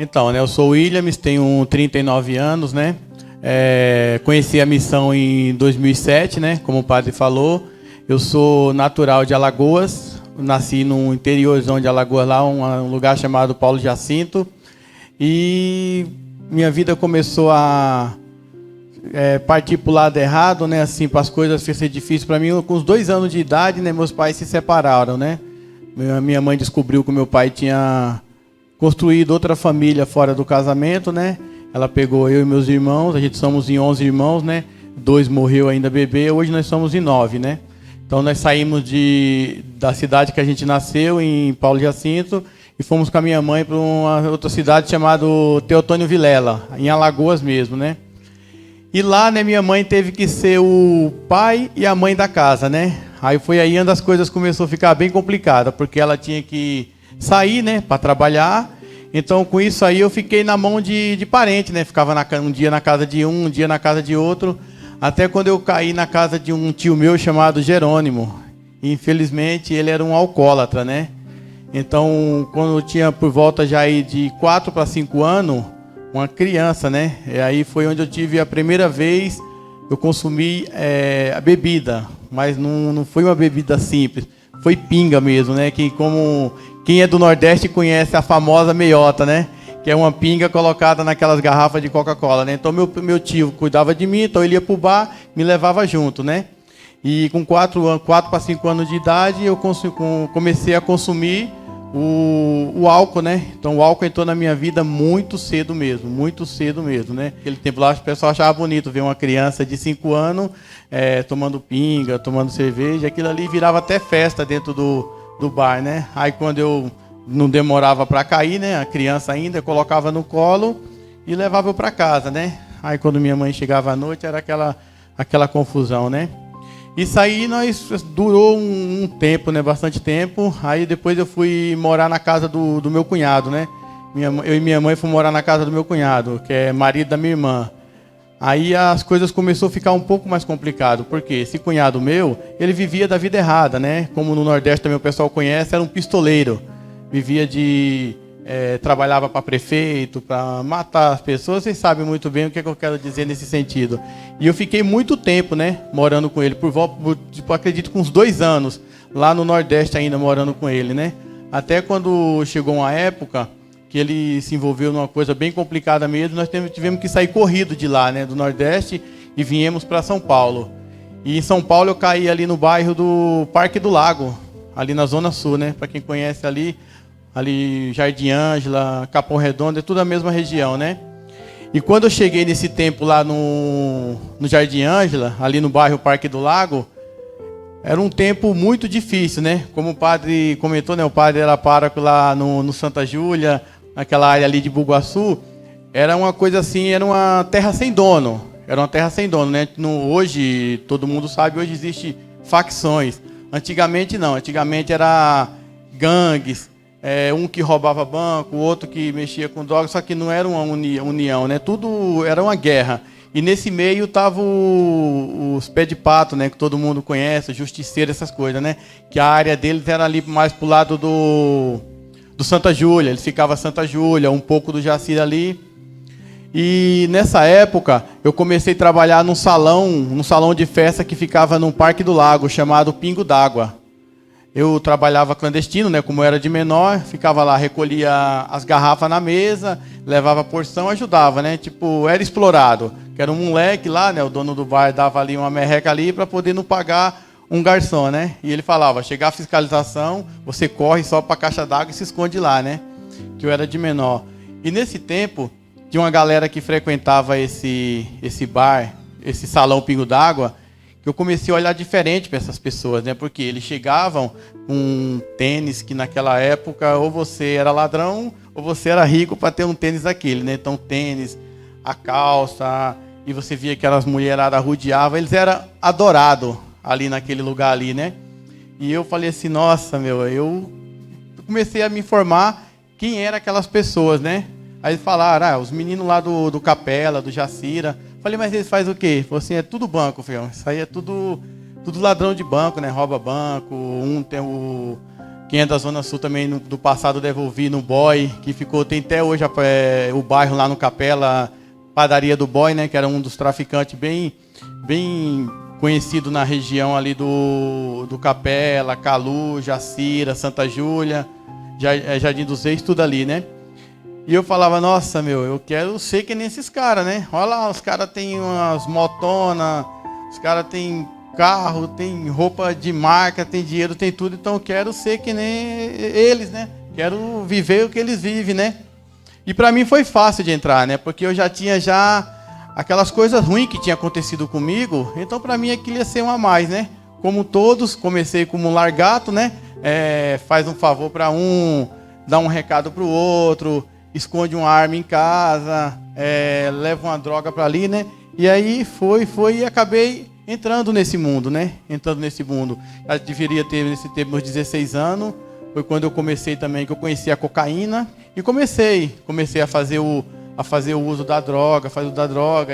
Então, né, eu sou o Williams, tenho 39 anos, né? Conheci a missão em 2007, né? Como o padre falou. Eu sou natural de Alagoas, nasci no interiorzão de Alagoas, lá um lugar chamado Paulo Jacinto. E minha vida começou a partir para o lado errado, né? Assim, para as coisas ser difíceis para mim. Com os 2 anos de idade, né? Meus pais se separaram, né? Minha mãe descobriu que meu pai tinha construído outra família fora do casamento, né? Ela pegou eu e meus irmãos, a gente somos em 11 irmãos, né? 2 morreu ainda bebê, hoje nós somos em 9, né? Então nós saímos da cidade que a gente nasceu, em Paulo Jacinto, e fomos com a minha mãe para uma outra cidade chamada Teotônio Vilela, em Alagoas mesmo, né? E lá, né, minha mãe teve que ser o pai e a mãe da casa, né? Aí foi aí onde as coisas começaram a ficar bem complicadas, porque ela tinha que sair, né, para trabalhar. Então, com isso aí, eu fiquei na mão de parente, né? Ficava um dia na casa de um dia na casa de outro, até quando eu caí na casa de um tio meu chamado Jerônimo. Infelizmente, ele era um alcoólatra, né? Então, quando eu tinha por volta já aí de 4 para 5 anos, uma criança, né? E aí foi onde eu tive a primeira vez, eu consumi a bebida, mas não foi uma bebida simples, foi pinga mesmo, né? Que como quem é do Nordeste conhece a famosa meiota, né? Que é uma pinga colocada naquelas garrafas de Coca-Cola, né? Então meu tio cuidava de mim, então ele ia pro bar, me levava junto, né? E com 4 para 5 anos de idade eu comecei a consumir o álcool, né? Então o álcool entrou na minha vida muito cedo mesmo, né? Aquele tempo lá o pessoal achava bonito ver uma criança de 5 anos tomando pinga, tomando cerveja, aquilo ali virava até festa dentro do bar, né? Aí quando eu não demorava para cair, né? A criança ainda, eu colocava no colo e levava eu para casa, né? Aí quando minha mãe chegava à noite era aquela confusão, né? Isso aí durou um tempo, né? Bastante tempo. Aí depois eu fui morar na casa do meu cunhado, né? Eu e minha mãe fomos morar na casa do meu cunhado, que é marido da minha irmã. Aí as coisas começaram a ficar um pouco mais complicado, porque esse cunhado meu, ele vivia da vida errada, né? Como no Nordeste também o pessoal conhece, era um pistoleiro. Vivia trabalhava para prefeito, para matar as pessoas. Vocês sabem muito bem o que eu quero dizer nesse sentido. E eu fiquei muito tempo, né, morando com ele, acredito com uns 2 anos, lá no Nordeste ainda morando com ele, né? Até quando chegou uma época que ele se envolveu numa coisa bem complicada mesmo, nós tivemos que sair corrido de lá, né, do Nordeste, e viemos para São Paulo. E em São Paulo eu caí ali no bairro do Parque do Lago, ali na Zona Sul, né? Para quem conhece ali Jardim Ângela, Capão Redondo, é tudo a mesma região, né? E quando eu cheguei nesse tempo lá no Jardim Ângela, ali no bairro Parque do Lago, era um tempo muito difícil, né? Como o padre comentou, né? O padre era pároco lá no Santa Júlia, naquela área ali de Bugaçu. Era uma coisa assim, era uma terra sem dono. Era uma terra sem dono, né? Hoje, todo mundo sabe, hoje existe facções. Antigamente não, antigamente era gangues. Um que roubava banco, o outro que mexia com drogas, só que não era uma união, né? Tudo era uma guerra. E nesse meio estavam os pé de pato, né? Que todo mundo conhece, justiceiro, essas coisas, né? Que a área deles era ali mais pro lado do Santa Júlia. Eles ficavam Santa Júlia, um pouco do Jacira ali. E nessa época eu comecei a trabalhar num salão de festa que ficava no Parque do Lago, chamado Pingo d'Água. Eu trabalhava clandestino, né? Como eu era de menor, ficava lá, recolhia as garrafas na mesa, levava a porção, ajudava, né? Tipo, era explorado. Que era um moleque lá, né? O dono do bar dava ali uma merreca ali para poder não pagar um garçom, né? E ele falava, chegar a fiscalização, você corre só para a caixa d'água e se esconde lá, né? Que eu era de menor. E nesse tempo, tinha uma galera que frequentava esse bar, esse salão Pingo d'Água, que eu comecei a olhar diferente para essas pessoas, né? Porque eles chegavam com um tênis que naquela época ou você era ladrão ou você era rico para ter um tênis daquele, né? Então tênis, a calça, e você via que aquelas mulheradas rodeavam, eles eram adorados ali naquele lugar ali, né? E eu falei assim, nossa, eu comecei a me informar quem eram aquelas pessoas, né? Aí falaram, os meninos lá do Capela, do Jacira. Falei, mas eles fazem o quê? Falei assim, é tudo banco, filho. Isso aí é tudo ladrão de banco, né? Rouba banco. Quem é da Zona Sul também, do passado, deve ouvir no Boy, que ficou, tem até hoje o bairro lá no Capela, Padaria do Boy, né? Que era um dos traficantes bem conhecido na região ali do Capela, Calu, Jacira, Santa Júlia, Jardim dos Reis, tudo ali, né? E eu falava, nossa, meu, eu quero ser que nem esses caras, né? Olha lá, os caras têm umas motonas, os caras têm carro, tem roupa de marca, tem dinheiro, tem tudo, então eu quero ser que nem eles, né? Quero viver o que eles vivem, né? E para mim foi fácil de entrar, né? Porque eu já tinha aquelas coisas ruins que tinha acontecido comigo, então para mim aquilo ia ser um a mais, né? Como todos, comecei como um largato, né? Faz um favor para um, dá um recado para o outro, esconde uma arma em casa, leva uma droga para ali, né? E aí foi e acabei entrando nesse mundo, né? Entrando nesse mundo. Eu deveria ter, nesse tempo, meus 16 anos. Foi quando eu comecei também, que eu conheci a cocaína. E comecei a fazer o uso da droga,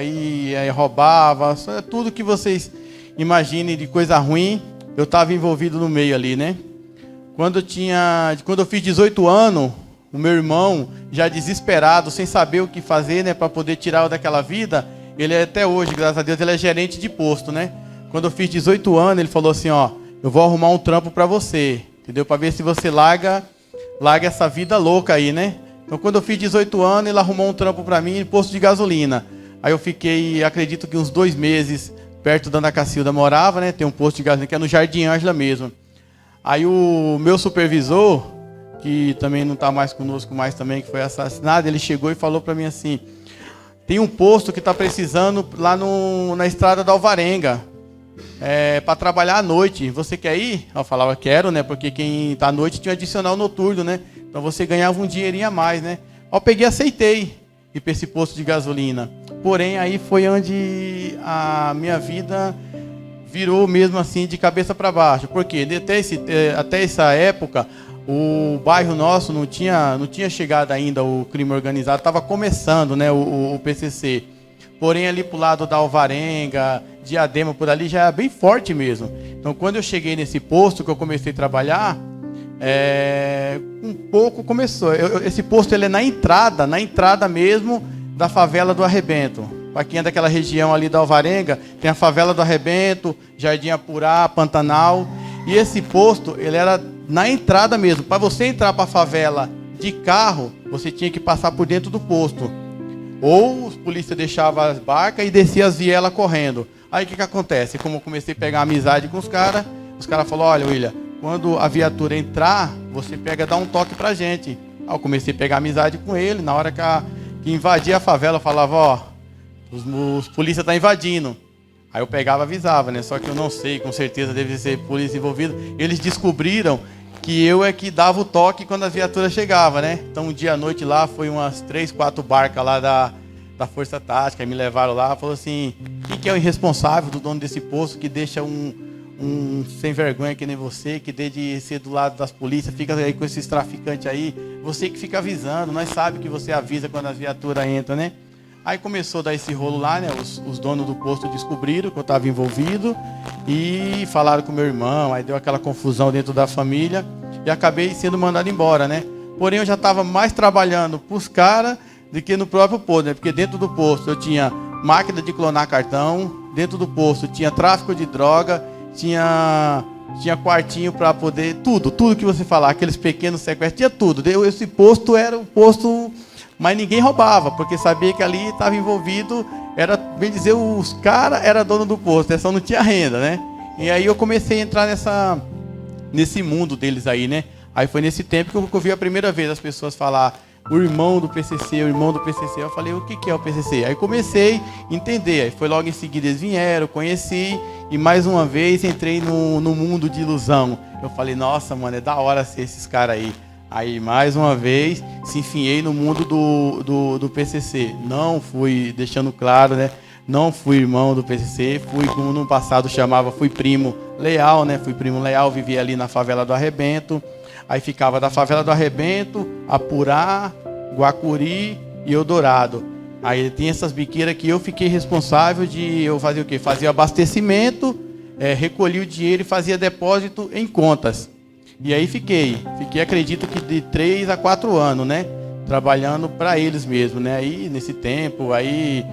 e aí roubava. Tudo que vocês imaginem de coisa ruim, eu estava envolvido no meio ali, né? Quando eu fiz 18 anos, o meu irmão, já desesperado, sem saber o que fazer, né? Para poder tirar eu daquela vida, ele até hoje, graças a Deus, ele é gerente de posto, né? Quando eu fiz 18 anos, ele falou assim, ó, eu vou arrumar um trampo para você, entendeu? Para ver se você larga essa vida louca aí, né? Então, quando eu fiz 18 anos, ele arrumou um trampo para mim em posto de gasolina. Aí eu fiquei, acredito que uns 2 meses, perto da Ana Cacilda morava, né? Tem um posto de gasolina que é no Jardim Ângela mesmo. Aí o meu supervisor, que também não está mais conosco mais também, que foi assassinado, ele chegou e falou para mim assim, tem um posto que está precisando lá na estrada da Alvarenga, para trabalhar à noite. Você quer ir? Eu falava, quero, né? Porque quem está à noite tinha um adicional noturno, né? Então você ganhava um dinheirinho a mais, né? Eu peguei e aceitei ir para esse posto de gasolina. Porém, aí foi onde a minha vida virou mesmo assim de cabeça para baixo. Porque até essa época, o bairro nosso não tinha chegado ainda o crime organizado, estava começando, né, o PCC. Porém, ali para o lado da Alvarenga, Diadema, por ali, já é bem forte mesmo. Então, quando eu cheguei nesse posto, que eu comecei a trabalhar, um pouco começou. Esse posto ele é na entrada mesmo da favela do Arrebento. Para quem é daquela região ali da Alvarenga, tem a favela do Arrebento, Jardim Apurá, Pantanal. E esse posto, ele era na entrada mesmo. Para você entrar para a favela de carro, você tinha que passar por dentro do posto. Ou os polícias deixavam as barcas e desciam as vielas correndo. Aí o que acontece? Como eu comecei a pegar amizade com os caras falaram, olha, William, quando a viatura entrar, você dá um toque pra gente. Aí eu comecei a pegar amizade com ele. Na hora que invadia a favela, eu falava, os polícias estão invadindo. Aí eu pegava e avisava, né? Só que eu não sei, com certeza deve ser polícia envolvida. Eles descobriram que eu é que dava o toque quando a viatura chegava, né? Então um dia à noite lá, foi umas 3, 4 barcas lá da Força Tática, me levaram lá, falou assim, quem que é o irresponsável do dono desse posto que deixa um sem vergonha que nem você, que desde ser do lado das polícias, fica aí com esses traficantes aí, você que fica avisando, nós sabemos que você avisa quando as viaturas entram, né? Aí começou a dar esse rolo lá, né? Os donos do posto descobriram que eu estava envolvido e falaram com meu irmão, aí deu aquela confusão dentro da família e acabei sendo mandado embora, né? Porém, eu já estava mais trabalhando para os caras do que no próprio posto, né? Porque dentro do posto eu tinha máquina de clonar cartão, dentro do posto tinha tráfico de droga, tinha quartinho para poder, tudo que você falar, aqueles pequenos sequestros, tinha tudo. Esse posto era o posto... Mas ninguém roubava, porque sabia que ali estava envolvido, bem dizer, os caras eram dono do posto, só não tinha renda, né? E aí eu comecei a entrar nesse mundo deles aí, né? Aí foi nesse tempo que eu vi a primeira vez as pessoas falar o irmão do PCC. Eu falei, o que é o PCC? Aí comecei a entender, aí foi logo em seguida eles vieram, conheci, e mais uma vez entrei no mundo de ilusão. Eu falei, nossa, mano, é da hora ser esses caras aí. Aí, mais uma vez, se enfiei no mundo do PCC. Não fui, deixando claro, né? Não fui irmão do PCC, fui, como no passado chamava, fui primo leal, né? Fui primo leal, vivia ali na favela do Arrebento. Aí ficava da favela do Arrebento, Apurá, Guacuri e Eldorado. Aí tem essas biqueiras que eu fiquei responsável de eu fazer o quê? Fazia abastecimento, recolhia o dinheiro e fazia depósito em contas. E aí fiquei, acredito que de 3 a 4 anos, né? Trabalhando para eles mesmo, né? Aí nesse tempo, aí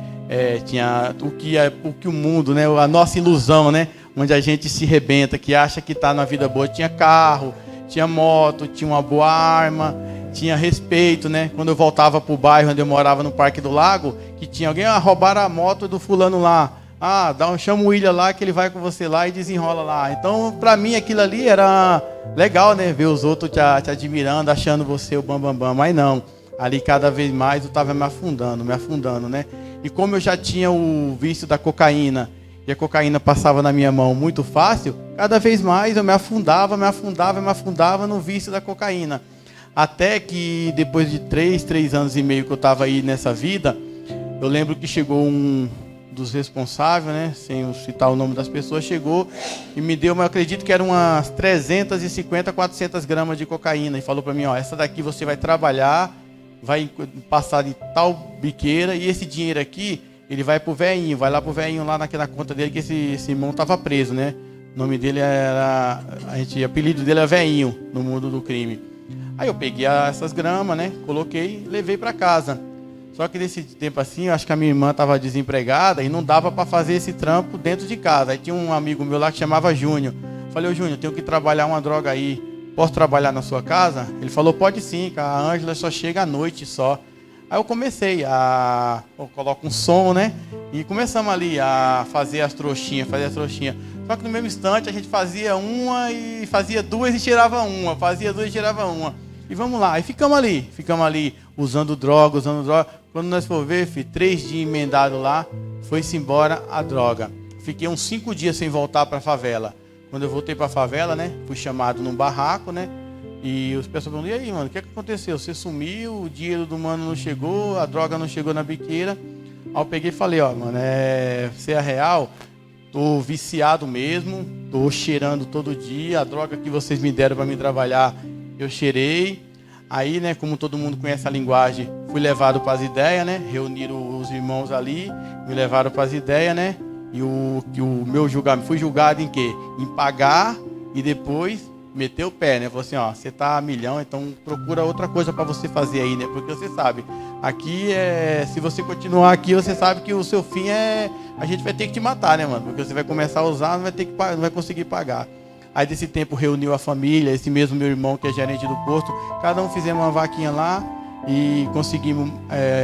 tinha o que o mundo, né? A nossa ilusão, né? Onde a gente se rebenta, que acha que está na vida boa. Tinha carro, tinha moto, tinha uma boa arma, tinha respeito, né? Quando eu voltava para o bairro onde eu morava, no Parque do Lago, que tinha alguém, roubaram a moto do fulano lá. Chama o William lá que ele vai com você lá e desenrola lá. Então, para mim, aquilo ali era legal, né? Ver os outros te admirando, achando você o bambambam. Mas não, ali cada vez mais eu estava me afundando, né? E como eu já tinha o vício da cocaína, e a cocaína passava na minha mão muito fácil, cada vez mais eu me afundava no vício da cocaína. Até que depois de 3 anos e meio que eu estava aí nessa vida, eu lembro que chegou um dos responsáveis, né, sem citar o nome das pessoas, chegou e me deu, eu acredito que eram umas 350, 400 gramas de cocaína, e falou para mim, essa daqui você vai trabalhar, vai passar em tal biqueira, e esse dinheiro aqui, ele vai pro velhinho, vai lá pro velhinho lá naquela conta dele, que esse irmão estava preso, né, o nome dele era, o apelido dele é Velhinho, no mundo do crime. Aí eu peguei essas gramas, né, coloquei e levei para casa. Só que nesse tempo assim, eu acho que a minha irmã estava desempregada e não dava para fazer esse trampo dentro de casa. Aí tinha um amigo meu lá que chamava Júnior. Falei, ô Júnior, tenho que trabalhar uma droga aí. Posso trabalhar na sua casa? Ele falou, pode sim, que a Ângela só chega à noite só. Aí eu comecei eu coloco um som, né? E começamos ali a fazer as trouxinhas. Só que no mesmo instante a gente fazia uma e fazia duas e tirava uma. E vamos lá, e ficamos ali, usando droga. Quando nós for ver, 3 dias emendado lá, foi-se embora a droga. Fiquei uns 5 dias sem voltar para a favela. Quando eu voltei para a favela, né, fui chamado num barraco, né, e os pessoal perguntaram, e aí, mano, o que aconteceu? Você sumiu, o dinheiro do mano não chegou, a droga não chegou na biqueira. Aí eu peguei e falei, mano, você é real? Tô viciado mesmo, tô cheirando todo dia, a droga que vocês me deram para me trabalhar, eu cheirei. Aí, né, como todo mundo conhece a linguagem, fui levado para as ideias, né? Reuniram os irmãos ali, me levaram para as ideias, né? E o meu julgamento, fui julgado em quê? Em pagar e depois meter o pé, né? Falou assim, você tá a milhão, então procura outra coisa para você fazer aí, né? Porque você sabe, aqui se você continuar aqui, você sabe que o seu fim a gente vai ter que te matar, né, mano? Porque você vai começar a usar, não vai conseguir pagar. Aí desse tempo reuniu a família, esse mesmo meu irmão que é gerente do posto, cada um fizemos uma vaquinha lá e conseguimos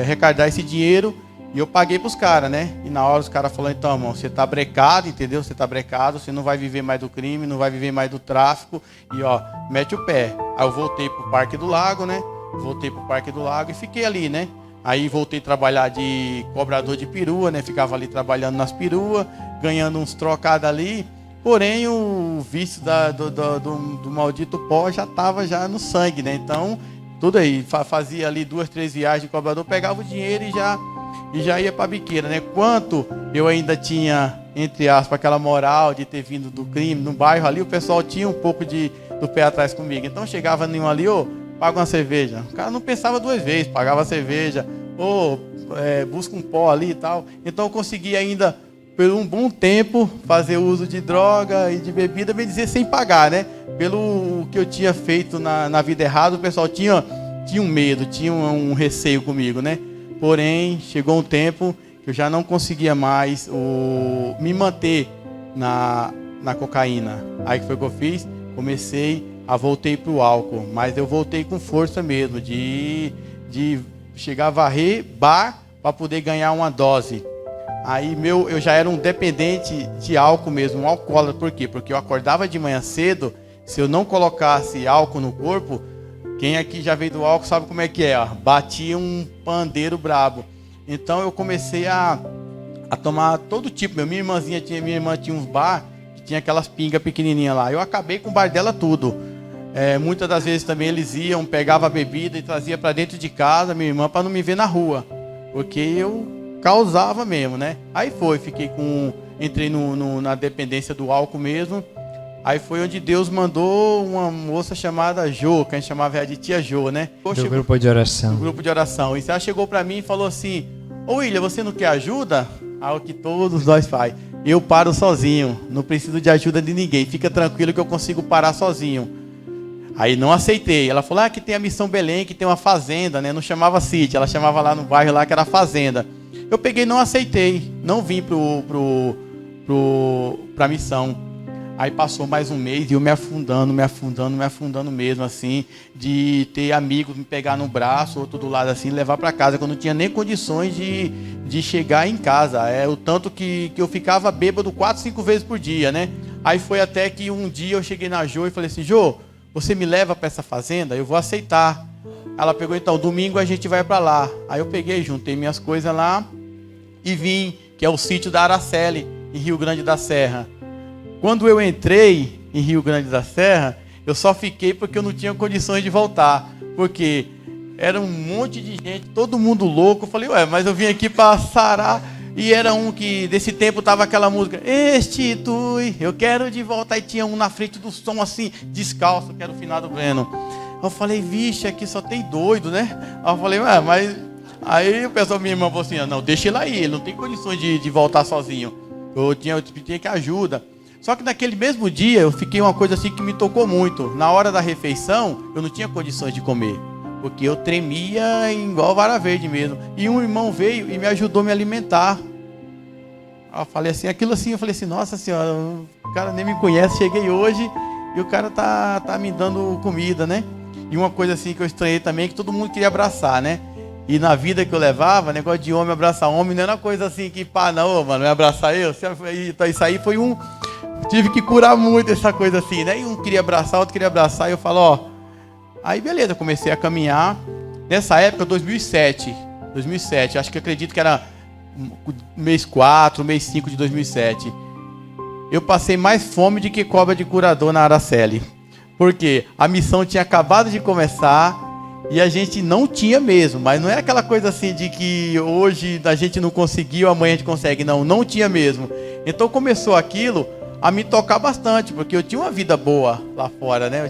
arrecadar esse dinheiro e eu paguei pros caras, né? E na hora os caras falaram, então, irmão, você tá brecado, entendeu? Você tá brecado, você não vai viver mais do crime, não vai viver mais do tráfico e mete o pé. Aí eu voltei pro Parque do Lago, né? E fiquei ali, né? Aí voltei a trabalhar de cobrador de perua, né? Ficava ali trabalhando nas peruas, ganhando uns trocados ali. Porém, o vício do maldito pó já estava no sangue, né? Então, tudo aí. Fazia ali 2, 3 viagens de cobrador, pegava o dinheiro e já ia para a biqueira, né? Quanto eu ainda tinha, entre aspas, aquela moral de ter vindo do crime no bairro ali, o pessoal tinha um pouco do pé atrás comigo. Então, chegava nenhum ali, paga uma cerveja. O cara não pensava 2 vezes, pagava a cerveja, busca um pó ali e tal. Então, eu consegui ainda, por um bom tempo, fazer uso de droga e de bebida, bem dizer, sem pagar, né? Pelo que eu tinha feito na vida errada, o pessoal tinha um medo, tinha um receio comigo, né? Porém, chegou um tempo que eu já não conseguia mais me manter na cocaína. Aí que foi que eu fiz? Voltei para o álcool, mas eu voltei com força mesmo, de chegar a varrer bar para poder ganhar uma dose. Aí eu já era um dependente de álcool mesmo, um alcoólatra. Por quê? Porque eu acordava de manhã cedo, se eu não colocasse álcool no corpo, quem aqui já veio do álcool sabe como é que é, batia um pandeiro brabo. Então eu comecei a tomar todo tipo. Minha irmã tinha uns bar que tinha aquelas pingas pequenininhas lá. Eu acabei com o bar dela tudo. Muitas das vezes também eles pegavam a bebida e trazia para dentro de casa, minha irmã, para não me ver na rua, porque eu causava mesmo, né? Aí entrei na dependência do álcool mesmo. Aí foi onde Deus mandou uma moça chamada Jo, que a gente chamava ela de tia Jo, né? Do grupo de oração. Do grupo de oração. E ela chegou para mim e falou assim, ô William, você não quer ajuda? Algo que todos nós faz. Eu paro sozinho, não preciso de ajuda de ninguém. Fica tranquilo que eu consigo parar sozinho. Aí não aceitei. Ela falou, que tem a Missão Belém, que tem uma fazenda, né? Não chamava sítio, ela chamava lá no bairro lá que era fazenda. Eu peguei e não aceitei. Não vim pra missão. Aí passou mais um mês e eu me afundando mesmo, assim, de ter amigos me pegar no braço, outro do lado assim, levar para casa, que eu não tinha nem condições de chegar em casa. É o tanto que eu ficava bêbado 4, 5 vezes por dia, né? Aí foi até que um dia eu cheguei na Jô e falei assim, Jô, você me leva para essa fazenda? Eu vou aceitar. Ela pegou, então, domingo a gente vai para lá. Aí eu peguei, juntei minhas coisas lá e vim, que é o sítio da Araceli, em Rio Grande da Serra. Quando eu entrei em Rio Grande da Serra, eu só fiquei porque eu não tinha condições de voltar. Porque era um monte de gente, todo mundo louco. Eu falei, mas eu vim aqui para sarar. E era um que, desse tempo, tava aquela música, Restitui, eu quero de volta. Aí tinha um na frente do som, assim, descalço, que era o finado Breno. Eu falei, vixe, aqui só tem doido, né? Aí eu falei, mas... Aí o pessoal, minha irmã falou assim, não, deixa ele aí, ele não tem condições de voltar sozinho. Eu tinha que ajuda. Só que naquele mesmo dia eu fiquei uma coisa assim que me tocou muito. Na hora da refeição eu não tinha condições de comer, porque eu tremia igual vara verde mesmo. E um irmão veio e me ajudou a me alimentar. Eu falei assim, eu falei assim, nossa senhora, o cara nem me conhece, cheguei hoje e o cara tá me dando comida, né? E uma coisa assim que eu estranhei também, que todo mundo queria abraçar, né? E na vida que eu levava, negócio de homem abraçar homem, não era uma coisa assim que, não, mano, vai abraçar eu? Isso aí foi um... Tive que curar muito essa coisa assim, né? E um queria abraçar, outro queria abraçar, e eu falo, Aí beleza, comecei a caminhar. Nessa época, 2007, acredito que era mês 4, mês 5 de 2007. Eu passei mais fome do que cobra de curador na Araceli. Porque a missão tinha acabado de começar e a gente não tinha mesmo. Mas não é aquela coisa assim de que hoje a gente não conseguiu, amanhã a gente consegue. Não tinha mesmo. Então começou aquilo a me tocar bastante, porque eu tinha uma vida boa lá fora, né?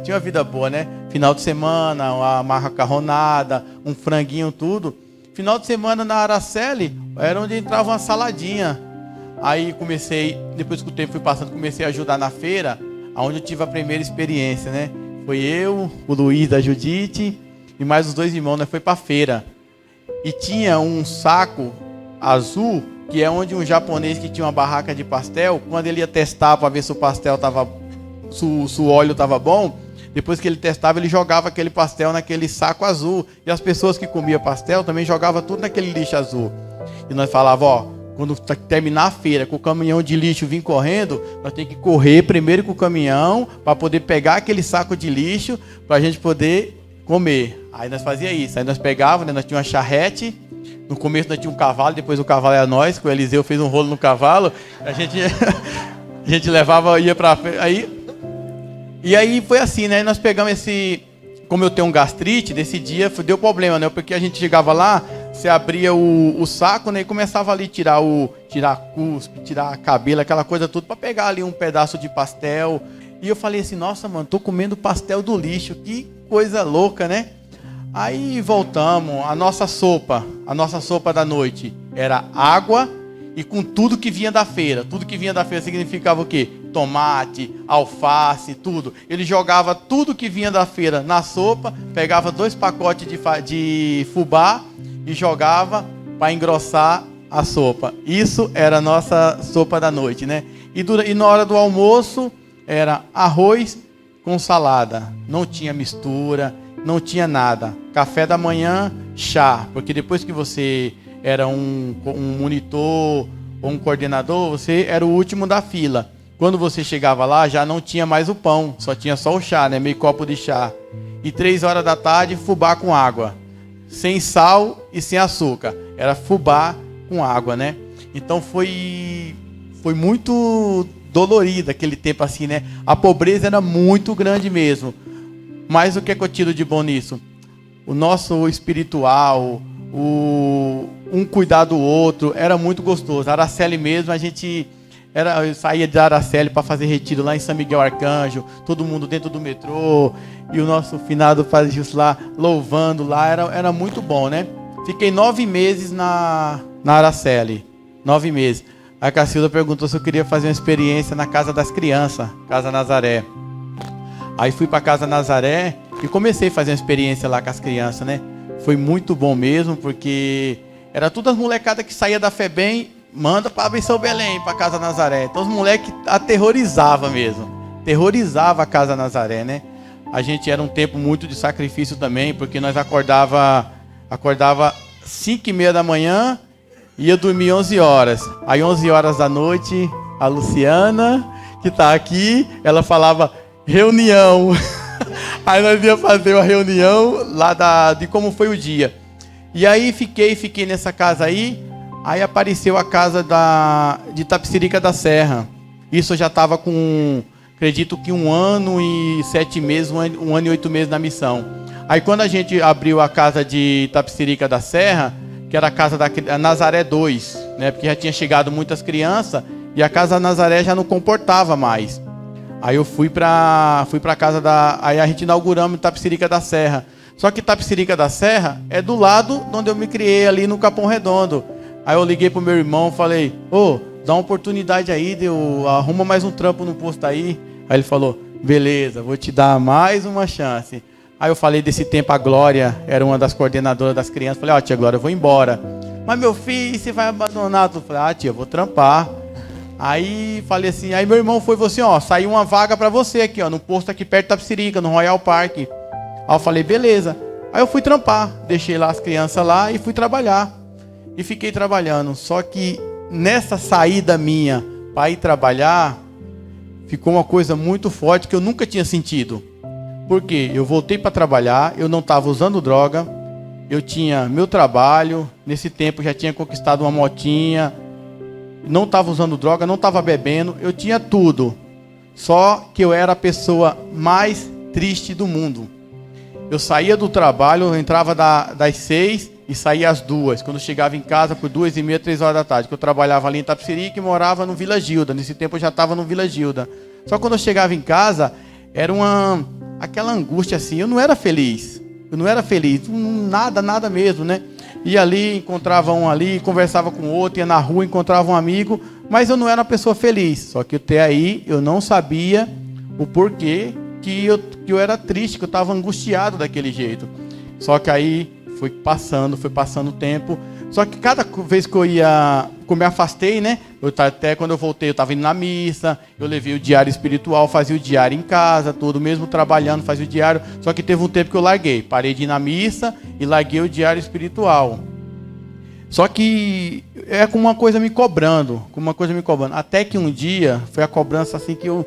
Final de semana, uma macarronada, um franguinho, tudo. Final de semana na Araceli era onde entrava uma saladinha. Aí comecei, depois que o tempo foi passando, comecei a ajudar na feira, onde eu tive a primeira experiência, né? Foi eu, o Luiz da Judite e mais os 2 irmãos, né? Foi pra feira. E tinha um saco azul, que é onde um japonês que tinha uma barraca de pastel, quando ele ia testar para ver se o pastel tava, se o óleo estava bom, depois que ele testava, ele jogava aquele pastel naquele saco azul. E as pessoas que comiam pastel também jogavam tudo naquele lixo azul. E nós falávamos, quando terminar a feira, com o caminhão de lixo vir correndo, nós temos que correr primeiro com o caminhão para poder pegar aquele saco de lixo para a gente poder comer. Aí nós fazia isso. Aí nós pegávamos, né, nós tínhamos uma charrete. No começo nós tínhamos um cavalo, depois o cavalo era nós, que o Eliseu fez um rolo no cavalo. A gente levava, ia para aí. E aí foi assim, né? Nós pegamos esse... Como eu tenho um gastrite, desse dia deu problema, né? Porque a gente chegava lá, você abria o saco, né? E começava ali tirar cuspe, tirar cabelo, aquela coisa tudo, para pegar ali um pedaço de pastel. E eu falei assim, nossa, mano, tô comendo pastel do lixo, que coisa louca, né? Aí voltamos, a nossa sopa da noite era água e com tudo que vinha da feira. Tudo que vinha da feira significava o quê? Tomate, alface, tudo. Ele jogava tudo que vinha da feira na sopa, pegava 2 pacotes de fubá e jogava para engrossar a sopa. Isso era a nossa sopa da noite, né? E na hora do almoço era arroz com salada. Não tinha mistura, não tinha nada. Café da manhã, chá. Porque depois que você era um monitor ou um coordenador, você era o último da fila. Quando você chegava lá, já não tinha mais o pão, tinha só o chá, né? Meio copo de chá. E 3 horas da tarde, fubá com água. Sem sal e sem açúcar. Era fubá com água, né? Então foi muito dolorido aquele tempo assim, né? A pobreza era muito grande mesmo. Mas o que é que eu tiro de bom nisso? O nosso espiritual, um cuidar do outro, era muito gostoso. A Araceli mesmo, eu saía de Araceli para fazer retiro lá em São Miguel Arcanjo, todo mundo dentro do metrô, e o nosso finado fazia isso lá, louvando lá, era muito bom, né? Fiquei 9 meses na Araceli, 9 meses. A Cacilda perguntou se eu queria fazer uma experiência na Casa das Crianças, Casa Nazaré. Aí fui para Casa Nazaré E comecei a fazer uma experiência lá com as crianças, né? Foi muito bom mesmo, porque era tudo as molecadas que saía da FEBEM, manda para abrir São Belém, para Casa Nazaré. Então os moleques aterrorizavam mesmo. Terrorizava a Casa Nazaré, né? A gente era um tempo muito de sacrifício também, porque nós acordava 5h30 da manhã, ia dormir 11 horas. Aí 11 horas da noite, a Luciana, que está aqui, ela falava reunião. Aí nós ia fazer uma reunião lá de como foi o dia. E aí fiquei nessa casa aí. Aí apareceu a casa de Itapecerica da Serra. Isso eu já estava com, acredito que 1 ano e 7 meses, 1 ano e 8 meses na missão. Aí quando a gente abriu a casa de Itapecerica da Serra, que era a casa da Nazaré 2, né? Porque já tinha chegado muitas crianças e a casa da Nazaré já não comportava mais. Aí eu fui pra casa aí a gente inauguramos Itapecerica da Serra. Só que Itapecerica da Serra é do lado onde eu me criei, ali no Capão Redondo. Aí eu liguei pro meu irmão, falei, dá uma oportunidade aí, arruma mais um trampo no posto aí. Aí ele falou, beleza, vou te dar mais uma chance. Aí eu falei desse tempo, a Glória era uma das coordenadoras das crianças. Falei, tia Glória, eu vou embora. Mas meu filho, você vai abandonar? Eu falei, tia, eu vou trampar. Aí falei assim, aí meu irmão foi assim, saiu uma vaga pra você aqui, no posto aqui perto da Itapecerica, no Royal Park. Aí eu falei, beleza. Aí eu fui trampar, deixei lá as crianças lá e fui trabalhar. E fiquei trabalhando. Só que nessa saída minha para ir trabalhar, ficou uma coisa muito forte que eu nunca tinha sentido. Porque eu voltei para trabalhar, eu não estava usando droga, eu tinha meu trabalho, nesse tempo já tinha conquistado uma motinha, não estava usando droga, não estava bebendo, eu tinha tudo. Só que eu era a pessoa mais triste do mundo. Eu saía do trabalho, eu entrava das 6 e saía às 2. Quando eu chegava em casa por 2h30, 3 horas da tarde. Que eu trabalhava ali em Itapecerica e morava no Vila Gilda. Nesse tempo eu já estava no Vila Gilda. Só que quando eu chegava em casa, era aquela angústia assim. Eu não era feliz. Nada mesmo, né? Ia ali, encontrava um ali, conversava com outro, ia na rua, encontrava um amigo, mas eu não era uma pessoa feliz. Só que até aí eu não sabia o porquê que eu era triste, que eu estava angustiado daquele jeito. Só que aí foi passando o tempo. Só que cada vez que eu me afastei, né? Até quando eu voltei, eu estava indo na missa, eu levei o diário espiritual, fazia o diário em casa, tudo, mesmo trabalhando, fazia o diário. Só que teve um tempo que eu larguei. Parei de ir na missa e larguei o diário espiritual. Só que é com uma coisa me cobrando. Até que um dia, foi a cobrança assim que eu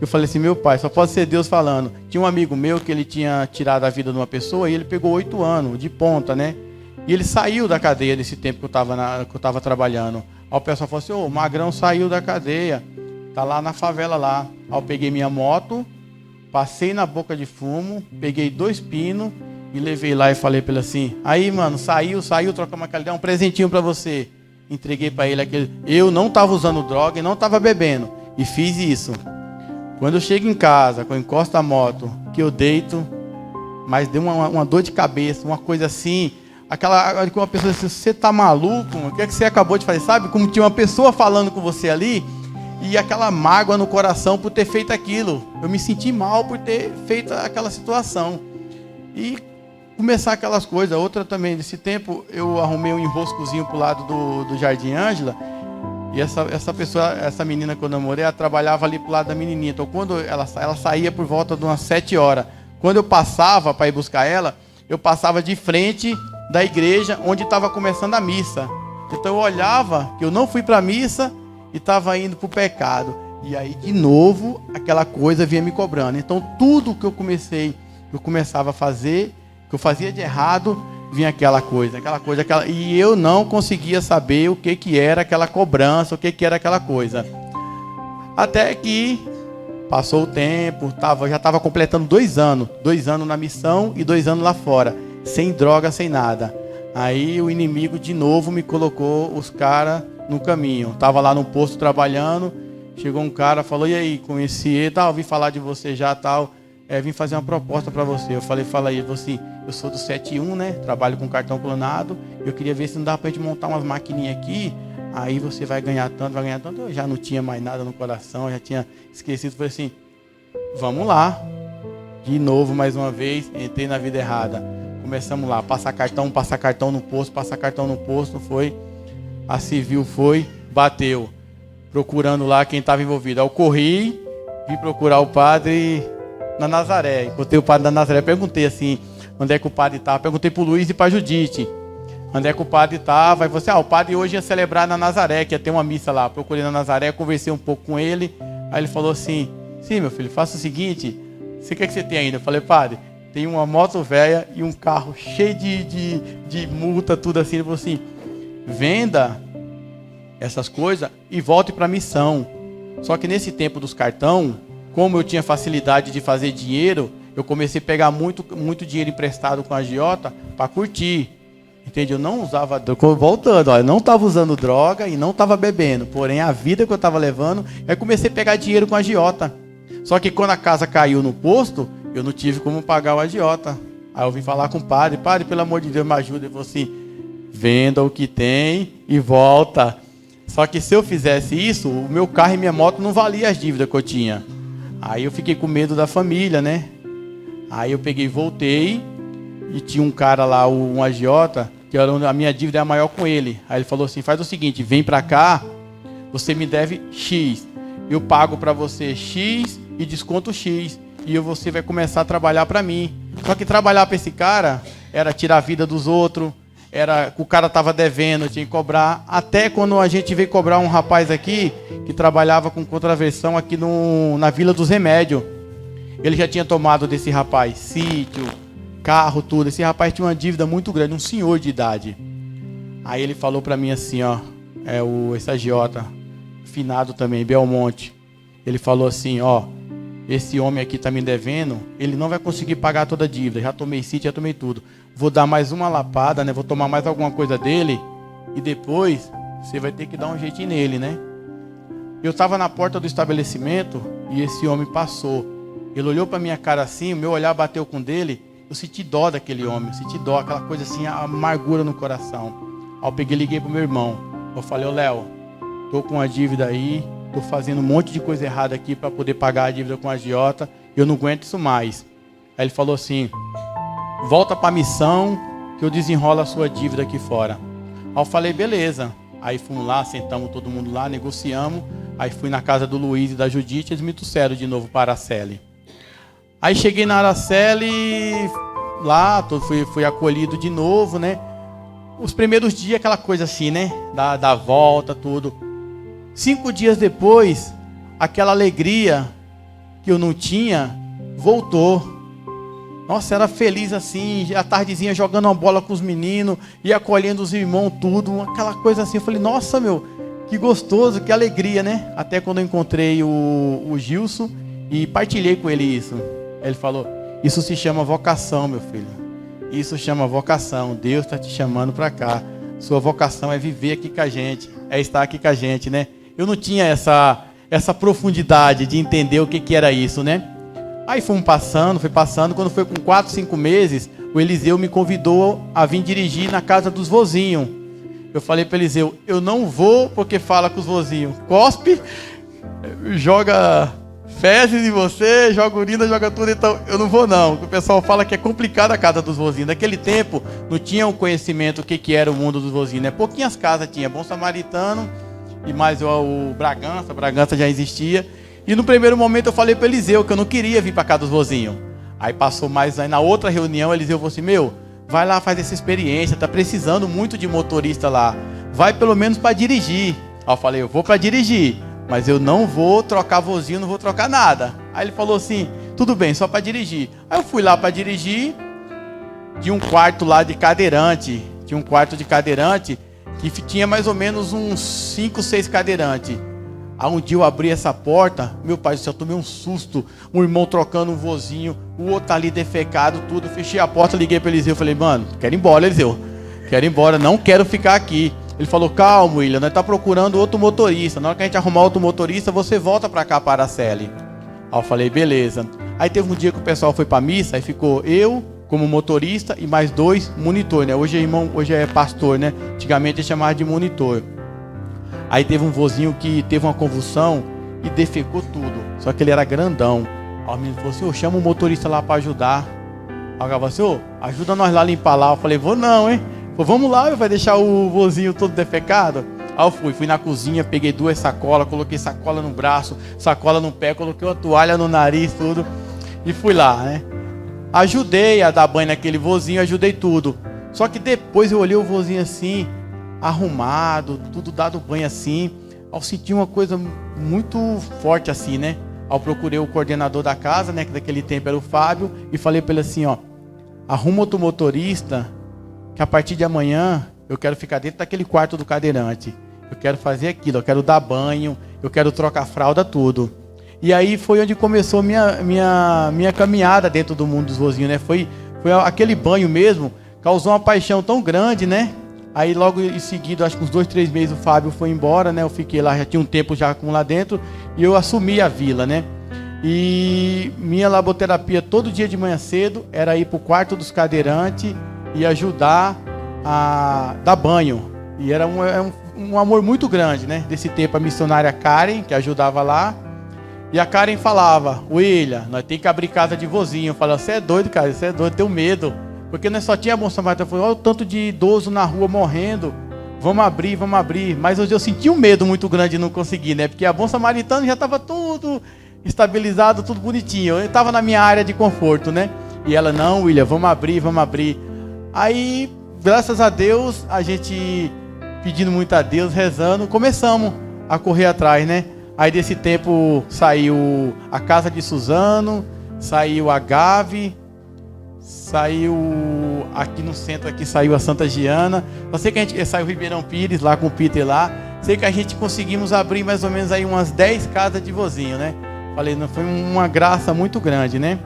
falei assim, meu pai, só pode ser Deus falando. Tinha um amigo meu que ele tinha tirado a vida de uma pessoa e ele pegou 8 anos de ponta, né? E ele saiu da cadeia nesse tempo que eu estava trabalhando. Aí o pessoal falou assim, o Magrão saiu da cadeia, tá lá na favela lá. Aí eu peguei minha moto, passei na boca de fumo, peguei 2 pinos e levei lá e falei para ele assim, aí mano, saiu, trocamos aquela ideia, um presentinho para você. Entreguei para ele aquele. Eu não estava usando droga e não estava bebendo. E fiz isso. Quando eu chego em casa, quando eu encosto a moto, que eu deito, mas deu uma dor de cabeça, uma coisa assim. Aquela que uma pessoa diz, você tá maluco? O que é que você acabou de fazer? Sabe? Como tinha uma pessoa falando com você ali, e aquela mágoa no coração por ter feito aquilo. Eu me senti mal por ter feito aquela situação. E começar aquelas coisas. Outra também, nesse tempo, eu arrumei um enroscozinho pro lado do Jardim Ângela. E essa menina que eu namorei, ela trabalhava ali pro lado da menininha. Então, quando ela saía por volta de umas 7 horas. Quando eu passava para ir buscar ela, eu passava de frente da igreja onde estava começando a missa. Então eu olhava que eu não fui para a missa e estava indo para o pecado. E aí, de novo, aquela coisa vinha me cobrando. Então, tudo que eu começava a fazer, que eu fazia de errado, vinha aquela coisa. E eu não conseguia saber o que era aquela cobrança, o que era aquela coisa. Até que passou o tempo, já estava completando 2 anos. 2 anos na missão e 2 anos lá fora. Sem droga, sem nada. Aí o inimigo de novo me colocou os caras no caminho. Estava lá no posto trabalhando. Chegou um cara, falou, e aí, conheci ele, ouvi falar de você já, tal. Vim fazer uma proposta para você. Eu falei, fala aí. Ele falou assim, eu sou do 71, né? Trabalho com cartão clonado. Eu queria ver se não dá pra gente montar umas maquininhas aqui. Aí você vai ganhar tanto. Eu já não tinha mais nada no coração, já tinha esquecido. Falei assim, vamos lá. De novo, mais uma vez, entrei na vida errada. Começamos lá, passar cartão no posto, foi. A civil foi, bateu, procurando lá quem estava envolvido. Aí eu corri, vim procurar o padre na Nazaré. Encontrei o padre na Nazaré, perguntei assim, onde é que o padre estava? Perguntei para o Luiz e para a Judite, onde é que o padre estava? Aí você, o padre hoje ia celebrar na Nazaré, que ia ter uma missa lá. Procurei na Nazaré, conversei um pouco com ele. Aí ele falou assim, sim, meu filho, faça o seguinte, você quer que você tenha ainda? Eu falei, padre, tem uma moto velha e um carro cheio de multa, tudo assim. Ele falou assim, venda essas coisas e volte para a missão. Só que nesse tempo dos cartão, como eu tinha facilidade de fazer dinheiro, eu comecei a pegar muito dinheiro emprestado com a agiota para curtir. Entende? Eu não usava, voltando, eu não estava usando droga e não estava bebendo. Porém, a vida que eu estava levando, eu comecei a pegar dinheiro com a agiota. Só que quando a casa caiu no posto, eu não tive como pagar o agiota. Aí eu vim falar com o padre, padre, pelo amor de Deus, me ajuda. Ele falou assim, venda o que tem e volta. Só que se eu fizesse isso, o meu carro e minha moto não valia as dívidas que eu tinha. Aí eu fiquei com medo da família, né? Aí eu peguei e voltei. E tinha um cara lá, um agiota, que a minha dívida é maior com ele. Aí ele falou assim, faz o seguinte, vem pra cá, você me deve X. Eu pago pra você X e desconto X. E você vai começar a trabalhar pra mim. Só que trabalhar pra esse cara era tirar a vida dos outros. O cara tava devendo, tinha que cobrar. Até quando a gente veio cobrar um rapaz aqui, que trabalhava com contraversão aqui na Vila dos Remédios. Ele já tinha tomado desse rapaz sítio, carro, tudo. Esse rapaz tinha uma dívida muito grande, um senhor de idade. Aí ele falou pra mim assim, esse agiota, finado também, Belmonte. Ele falou assim, esse homem aqui tá me devendo, ele não vai conseguir pagar toda a dívida. Já tomei sítio, já tomei tudo. Vou dar mais uma lapada, né? Vou tomar mais alguma coisa dele e depois você vai ter que dar um jeitinho nele, né? Eu estava na porta do estabelecimento e esse homem passou. Ele olhou pra minha cara assim, o meu olhar bateu com o dele. Eu senti dó daquele homem, eu senti dó, aquela coisa assim, a amargura no coração. Aí eu peguei e liguei pro meu irmão. Eu falei, Léo, tô com uma dívida aí, tô fazendo um monte de coisa errada aqui para poder pagar a dívida com a agiota, eu não aguento isso mais. Aí ele falou assim, volta pra missão que eu desenrolo a sua dívida aqui fora. Aí eu falei, beleza. Aí fomos lá, sentamos todo mundo lá, negociamos. Aí fui na casa do Luiz e da Judite, eles me trouxeram de novo para a Araceli. Aí cheguei na Araceli, lá, fui acolhido de novo, né? Os primeiros dias, aquela coisa assim, né? Da volta, tudo. 5 dias depois, aquela alegria que eu não tinha, voltou. Nossa, era feliz assim, a tardezinha jogando uma bola com os meninos, ia acolhendo os irmãos, tudo. Aquela coisa assim, eu falei, nossa, meu, que gostoso, que alegria, né? Até quando eu encontrei o Gilson e partilhei com ele isso. Ele falou, isso se chama vocação, meu filho. Isso chama vocação. Deus está te chamando para cá. Sua vocação é viver aqui com a gente. É estar aqui com a gente, né? Eu não tinha essa profundidade de entender o que era isso, né? Aí fui passando. Quando foi com 4, 5 meses, o Eliseu me convidou a vir dirigir na casa dos vozinhos. Eu falei para Eliseu, eu não vou porque fala com os vozinhos. Cospe, joga fezes em você, joga urina, joga tudo, então eu não vou não. O pessoal fala que é complicado a casa dos vozinhos. Naquele tempo não tinha um conhecimento do que era o mundo dos vozinhos, né? Pouquinhas casas tinha, Bom Samaritano e mais o Bragança já existia. E no primeiro momento eu falei para Eliseu que eu não queria vir para casa dos vozinhos. Aí passou mais, aí na outra reunião Eliseu falou assim, vai lá, faz essa experiência, tá precisando muito de motorista lá. Vai pelo menos para dirigir. Aí eu falei, eu vou para dirigir. Mas eu não vou trocar vozinho, não vou trocar nada. Aí ele falou assim, tudo bem, só para dirigir. Aí eu fui lá para dirigir, de um quarto lá de cadeirante. Tinha um quarto de cadeirante que tinha mais ou menos uns 5, 6 cadeirantes. Aí um dia eu abri essa porta, meu pai do céu, tomei um susto. Um irmão trocando um vozinho, o outro ali defecado, tudo. Fechei a porta, liguei para Eliseu, falei, mano, quero ir embora, Eliseu. Quero ir embora, não quero ficar aqui. Ele falou, calma, William, nós estamos procurando outro motorista. Na hora que a gente arrumar outro motorista, você volta para cá, para a Araceli. Aí eu falei, beleza. Aí teve um dia que o pessoal foi para a missa, aí ficou eu como motorista e mais 2 monitor, né? Hoje é pastor, né? Antigamente ele chamava de monitor. Aí teve um vozinho que teve uma convulsão e defecou tudo. Só que ele era grandão. Aí o menino falou assim, chama o motorista lá para ajudar. Aí o cara falou assim, ajuda nós lá a limpar lá. Eu falei, vou não, hein? Falei, vamos lá, vai deixar o vozinho todo defecado? Aí eu fui na cozinha, peguei 2 sacolas, coloquei sacola no braço, sacola no pé, coloquei uma toalha no nariz, tudo. E fui lá, né? Ajudei a dar banho naquele vozinho, ajudei tudo. Só que depois eu olhei o vozinho assim, arrumado, tudo dado banho assim. Eu senti uma coisa muito forte assim, né? Aí eu procurei o coordenador da casa, né? Que daquele tempo era o Fábio, e falei para ele assim, arruma outro motorista, que a partir de amanhã eu quero ficar dentro daquele quarto do cadeirante. Eu quero fazer aquilo, eu quero dar banho, eu quero trocar fralda, tudo. E aí foi onde começou minha caminhada dentro do mundo dos vozinhos, né? Foi aquele banho mesmo, causou uma paixão tão grande, né? Aí logo em seguida, acho que uns 2, 3 meses o Fábio foi embora, né? Eu fiquei lá, já tinha um tempo já lá dentro, e eu assumi a vila, né? E minha laboterapia todo dia de manhã cedo era ir para o quarto dos cadeirantes e ajudar a dar banho. E era um amor muito grande, né? Desse tempo a missionária Karen, que ajudava lá. E a Karen falava, William, nós tem que abrir casa de vozinho. Eu falava, você é doido, cara, você é doido, tenho medo. Porque nós só tinha a Bom Samaritano. Eu falei, olha o tanto de idoso na rua morrendo. Vamos abrir, vamos abrir. Mas hoje eu senti um medo muito grande de não conseguir, né? Porque a Bom Samaritano já estava tudo estabilizado, tudo bonitinho. Eu estava na minha área de conforto, né? E ela, não, William, vamos abrir, vamos abrir. Aí, graças a Deus, a gente pedindo muito a Deus, rezando, começamos a correr atrás, né? Aí desse tempo saiu a Casa de Suzano, saiu a Gave, saiu aqui no centro, aqui saiu a Santa Giana. Só sei que a gente saiu Ribeirão Pires lá com o Peter lá. Sei que a gente conseguimos abrir mais ou menos aí umas 10 casas de vozinho, né? Falei, não, foi uma graça muito grande, né?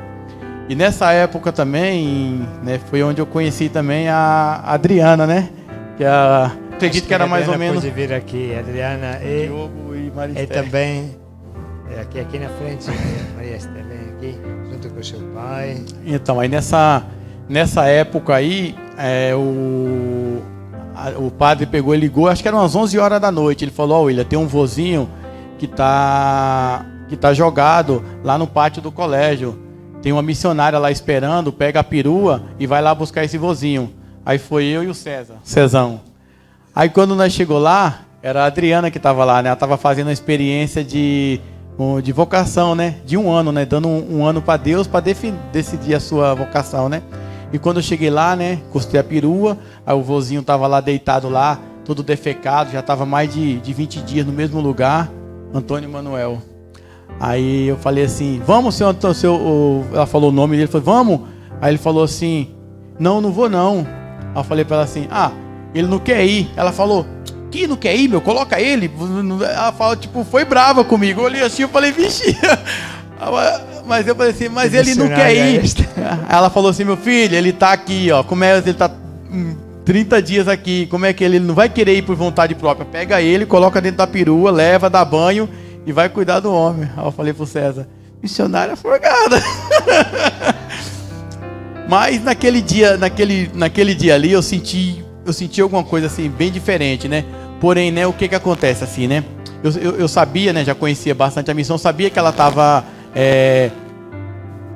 E nessa época também, né, foi onde eu conheci também a Adriana, né? Que acredito que era mais ou menos. Pode vir aqui, Adriana Diogo e Maria e também aqui na frente, Maria Esther aqui, junto com seu pai. Então, aí nessa época aí, o padre pegou e ligou, acho que eram umas 11 horas da noite. Ele falou, William, tem um vozinho que tá jogado lá no pátio do colégio. Tem uma missionária lá esperando, pega a perua e vai lá buscar esse vozinho. Aí foi eu e o Cezão. Aí quando nós chegou lá, era a Adriana que estava lá, né? Ela estava fazendo uma experiência de vocação, né? De 1 ano, né? Dando um ano para Deus para decidir a sua vocação, né? E quando eu cheguei lá, né? Costei a perua, aí o vozinho estava lá deitado lá, todo defecado, já estava mais de 20 dias no mesmo lugar, Antônio Manuel. Aí eu falei assim, vamos, senhor, ela falou o nome dele, falou, vamos? Aí ele falou assim, não vou não. Aí eu falei para ela assim, ele não quer ir. Ela falou, que não quer ir, meu? Coloca ele. Ela falou, tipo, foi brava comigo. Eu olhei assim, eu falei, vixe. Mas eu falei assim, mas ele não quer ir. Ela falou assim, meu filho, ele tá aqui, ó. Como é, ele tá 30 dias aqui. Como é que ele não vai querer ir por vontade própria? Pega ele, coloca dentro da perua, leva, dá banho e vai cuidar do homem. Aí eu falei pro César, missionária forgada. Mas naquele dia ali eu senti alguma coisa assim bem diferente, né? Porém, né, o que acontece assim, né? Eu sabia, né, já conhecia bastante a missão, sabia que ela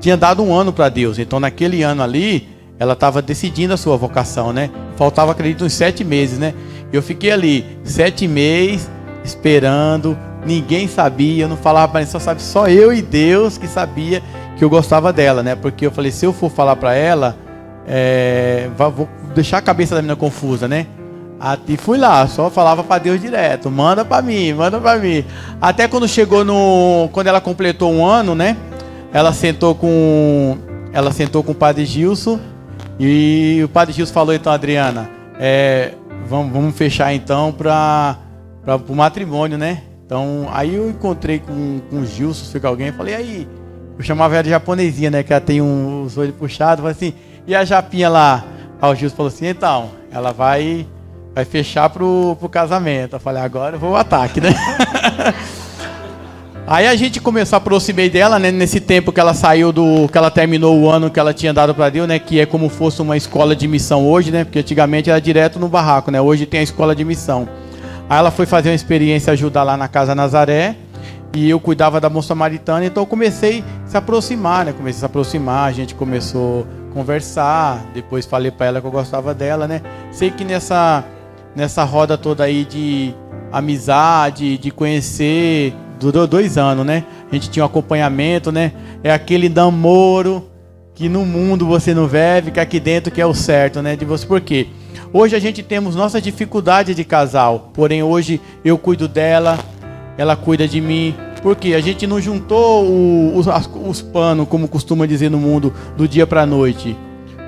tinha dado 1 ano para Deus. Então naquele ano ali, ela estava decidindo a sua vocação, né? Faltava, acredito, uns 7 meses, né? Eu fiquei ali 7 meses esperando, ninguém sabia, eu não falava para ninguém, só eu e Deus que sabia que eu gostava dela, né? Porque eu falei, se eu for falar para ela, vou deixar a cabeça da menina confusa, né? E fui lá, só falava para Deus direto, manda para mim. Até quando quando ela completou 1 ano, né? Ela sentou com o padre Gilson e o padre Gilson falou, então, Adriana, vamos fechar então para o matrimônio, né? Então, aí eu encontrei com o Gilson, se alguém, eu falei, aí, eu chamava ela de japonesinha, né? Que ela tem os olhos puxados, falei assim, e a japinha lá? Aí o Gilson falou assim, então, ela vai fechar pro casamento. Eu falei, agora eu vou ao ataque, né? Aí a gente começou a aproximar dela, né? Nesse tempo que ela saiu que ela terminou o ano que ela tinha dado para Deus, né? Que é como fosse uma escola de missão hoje, né? Porque antigamente era direto no barraco, né? Hoje tem a escola de missão. Aí ela foi fazer uma experiência, ajudar lá na Casa Nazaré, e eu cuidava da Bom Samaritana, então eu comecei a se aproximar, né? Comecei a se aproximar, a gente começou a conversar, depois falei para ela que eu gostava dela, né? Sei que nessa roda toda aí de amizade, de conhecer, durou 2 anos, né? A gente tinha um acompanhamento, né? É aquele namoro que no mundo você não vive, que aqui dentro que é o certo, né? De você, por quê? Hoje a gente temos nossa dificuldade de casal, porém hoje eu cuido dela, ela cuida de mim. Porque a gente não juntou os panos, como costuma dizer no mundo, do dia para a noite.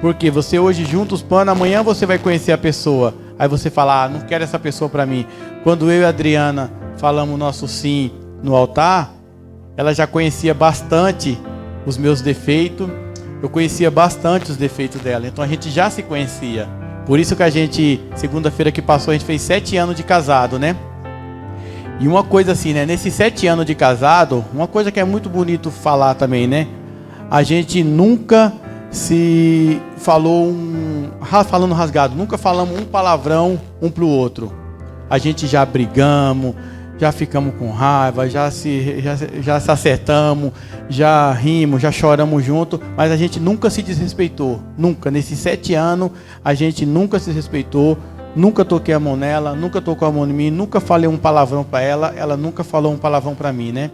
Porque você hoje junta os panos, amanhã você vai conhecer a pessoa. Aí você fala, não quero essa pessoa para mim. Quando eu e a Adriana falamos o nosso sim no altar, ela já conhecia bastante os meus defeitos. Eu conhecia bastante os defeitos dela. Então a gente já se conhecia. Por isso que a gente, segunda-feira que passou, a gente fez 7 anos de casado, né? E uma coisa assim, né? Nesses 7 anos de casado, uma coisa que é muito bonito falar também, né? A gente nunca se falou falando rasgado, nunca falamos um palavrão um pro outro. A gente já brigamos, já ficamos com raiva, já se acertamos, já rimos, já choramos junto, mas a gente nunca se desrespeitou. Nunca. Nesses 7 anos, a gente nunca se respeitou. Nunca toquei a mão nela, nunca tocou a mão em mim, nunca falei um palavrão para ela, ela nunca falou um palavrão para mim, né?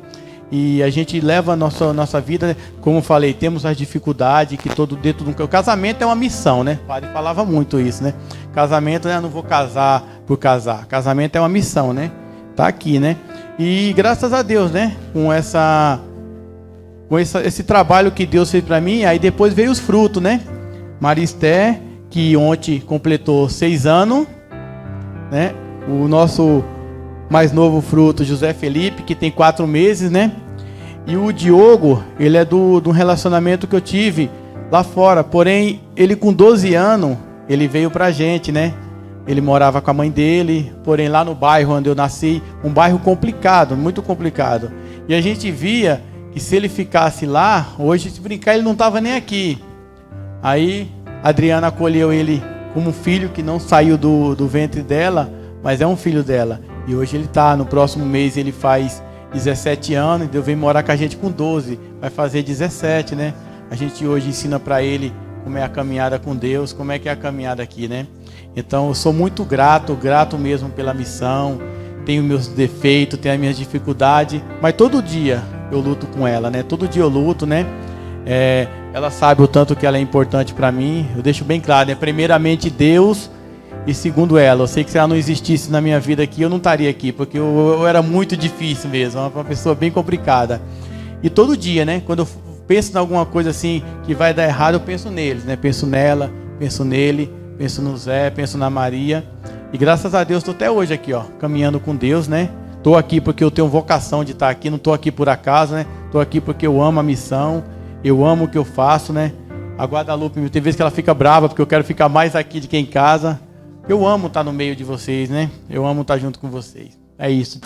E a gente leva a nossa vida, como eu falei, temos as dificuldades que todo dentro do casamento é uma missão, né? O padre falava muito isso, né? Casamento, né? Eu não vou casar por casar. Casamento é uma missão, né? Tá aqui, né? E graças a Deus, né? Com esse trabalho que Deus fez para mim, aí depois veio os frutos, né? Maristé, que ontem completou 6 anos, né? O nosso mais novo fruto, José Felipe, que tem 4 meses, né? E o Diogo, ele é do relacionamento que eu tive lá fora. Porém, ele com 12 anos, ele veio pra gente, né? Ele morava com a mãe dele, porém lá no bairro onde eu nasci, um bairro complicado, muito complicado. E a gente via que se ele ficasse lá, hoje, se brincar, ele não estava nem aqui. Aí a Adriana acolheu ele como um filho que não saiu do ventre dela, mas é um filho dela. E hoje ele está, no próximo mês ele faz 17 anos, e veio morar com a gente com 12, vai fazer 17, né? A gente hoje ensina para ele como é a caminhada com Deus, como é que é a caminhada aqui, né? Então eu sou muito grato mesmo pela missão, tenho meus defeitos, tenho as minhas dificuldades, mas todo dia eu luto com ela, né? Todo dia eu luto, né? Ela sabe o tanto que ela é importante para mim. Eu deixo bem claro, né? Primeiramente Deus e segundo ela. Eu sei que se ela não existisse na minha vida aqui, eu não estaria aqui, porque eu era muito difícil mesmo, uma pessoa bem complicada. E todo dia, né? Quando eu penso em alguma coisa assim que vai dar errado, eu penso neles, né? Penso nela, penso nele, penso no Zé, penso na Maria. E graças a Deus estou até hoje aqui, ó, caminhando com Deus, né? Estou aqui porque eu tenho vocação de estar aqui, não estou aqui por acaso, né? Estou aqui porque eu amo a missão. Eu amo o que eu faço, né? A Guadalupe, tem vezes que ela fica brava porque eu quero ficar mais aqui do que em casa. Eu amo estar no meio de vocês, né? Eu amo estar junto com vocês. É isso.